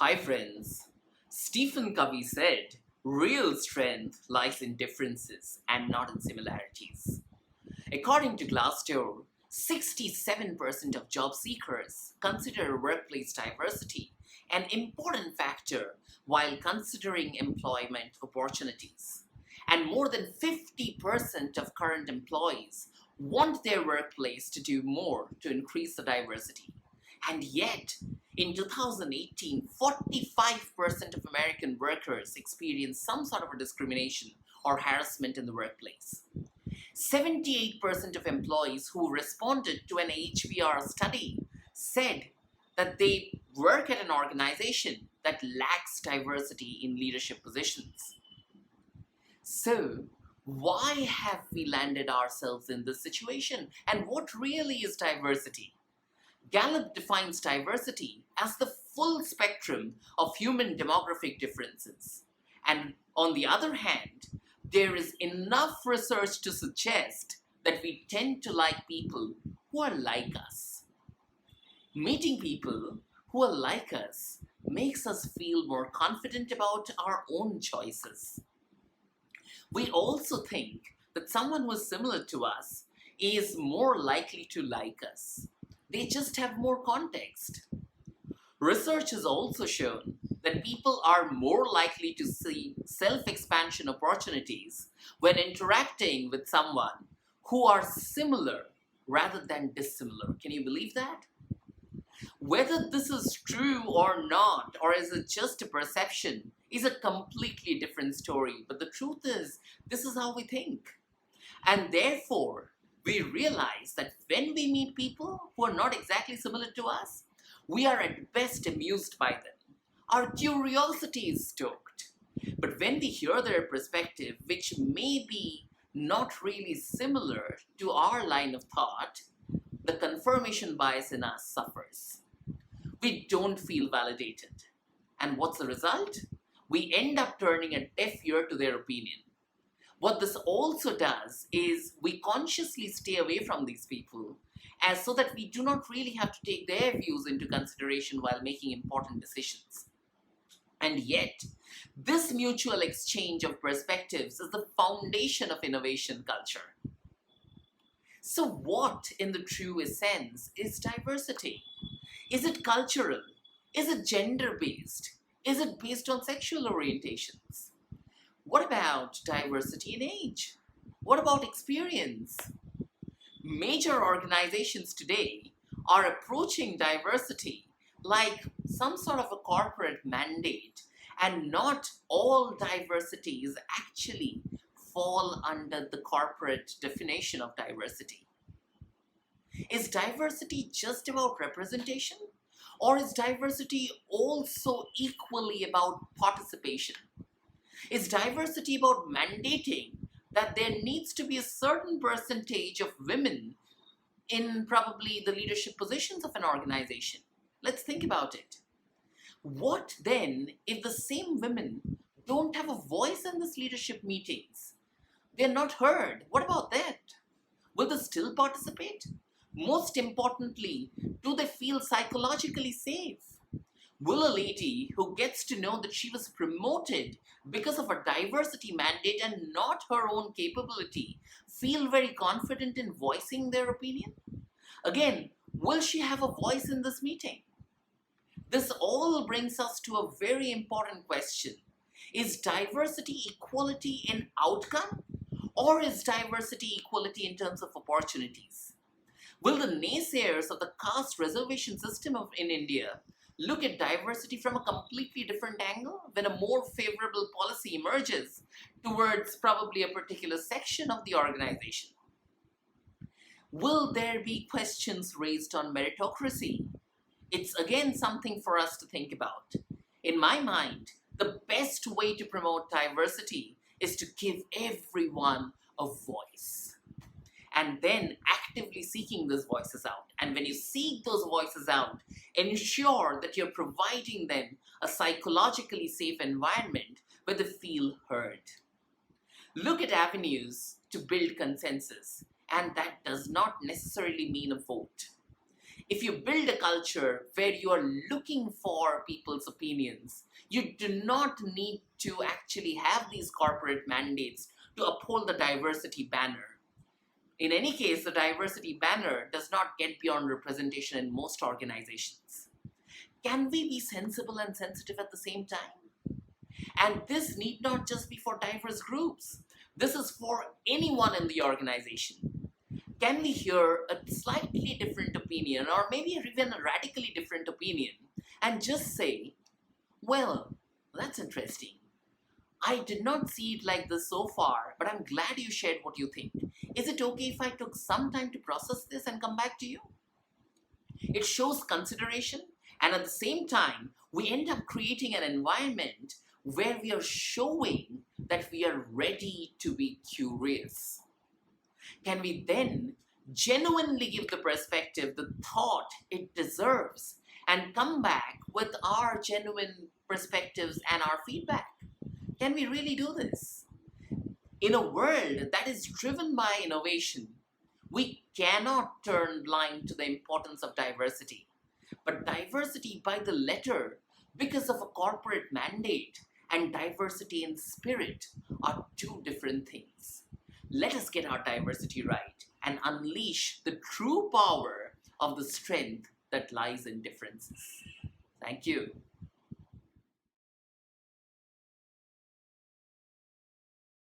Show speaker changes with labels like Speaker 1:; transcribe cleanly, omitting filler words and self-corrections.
Speaker 1: Hi friends, Stephen Covey said, real strength lies in differences and not in similarities. According to Glassdoor, 67% of job seekers consider workplace diversity an important factor while considering employment opportunities. And more than 50% of current employees want their workplace to do more to increase the diversity. And yet, in 2018, 45% of American workers experienced some sort of a discrimination or harassment in the workplace. 78% of employees who responded to an HBR study said that they work at an organization that lacks diversity in leadership positions. So, why have we landed ourselves in this situation? And what really is diversity? Gallup defines diversity as the full spectrum of human demographic differences. And on the other hand, there is enough research to suggest that we tend to like people who are like us. Meeting people who are like us makes us feel more confident about our own choices. We also think that someone who is similar to us is more likely to like us. They just have more context. Research has also shown that people are more likely to see self-expansion opportunities when interacting with someone who are similar rather than dissimilar. Can you believe that? Whether this is true or not, or is it just a perception, is a completely different story. But the truth is, this is how we think. And therefore, we realize that when we meet people who are not exactly similar to us, we are at best amused by them. Our curiosity is stoked. But when we hear their perspective, which may be not really similar to our line of thought, the confirmation bias in us suffers. We don't feel validated. And what's the result? We end up turning a deaf ear to their opinion. What this also does is we consciously stay away from these people so that we do not really have to take their views into consideration while making important decisions. And yet, this mutual exchange of perspectives is the foundation of innovation culture. So what, in the truest sense, is diversity? Is it cultural? Is it gender-based? Is it based on sexual orientations? What about diversity in age? What about experience? Major organizations today are approaching diversity like some sort of a corporate mandate, and not all diversities actually fall under the corporate definition of diversity. Is diversity just about representation? Or is diversity also equally about participation? Is diversity about mandating that there needs to be a certain percentage of women in probably the leadership positions of an organization? Let's think about it. What then if the same women don't have a voice in these leadership meetings? They're not heard. What about that? Will they still participate? Most importantly, do they feel psychologically safe? Will a lady who gets to know that she was promoted because of a diversity mandate and not her own capability feel very confident in voicing their opinion? Again, will she have a voice in this meeting? This all brings us to a very important question. Is diversity equality in outcome, or is diversity equality in terms of opportunities? Will the naysayers of the caste reservation system in India look at diversity from a completely different angle when a more favorable policy emerges towards probably a particular section of the organization? Will there be questions raised on meritocracy? It's again something for us to think about. In my mind, the best way to promote diversity is to give everyone a voice, and then actively seeking those voices out. And when you seek those voices out, ensure that you're providing them a psychologically safe environment where they feel heard. Look at avenues to build consensus, and that does not necessarily mean a vote. If you build a culture where you are looking for people's opinions, you do not need to actually have these corporate mandates to uphold the diversity banner. In any case, the diversity banner does not get beyond representation in most organizations. Can we be sensible and sensitive at the same time? And this need not just be for diverse groups. This is for anyone in the organization. Can we hear a slightly different opinion, or maybe even a radically different opinion, and just say, well, that's interesting. I did not see it like this so far, but I'm glad you shared what you think. Is it okay if I took some time to process this and come back to you? It shows consideration, and at the same time, we end up creating an environment where we are showing that we are ready to be curious. Can we then genuinely give the perspective the thought it deserves and come back with our genuine perspectives and our feedback? Can we really do this? In a world that is driven by innovation, we cannot turn blind to the importance of diversity. But diversity by the letter, because of a corporate mandate, and diversity in spirit are two different things. Let us get our diversity right and unleash the true power of the strength that lies in differences. Thank you.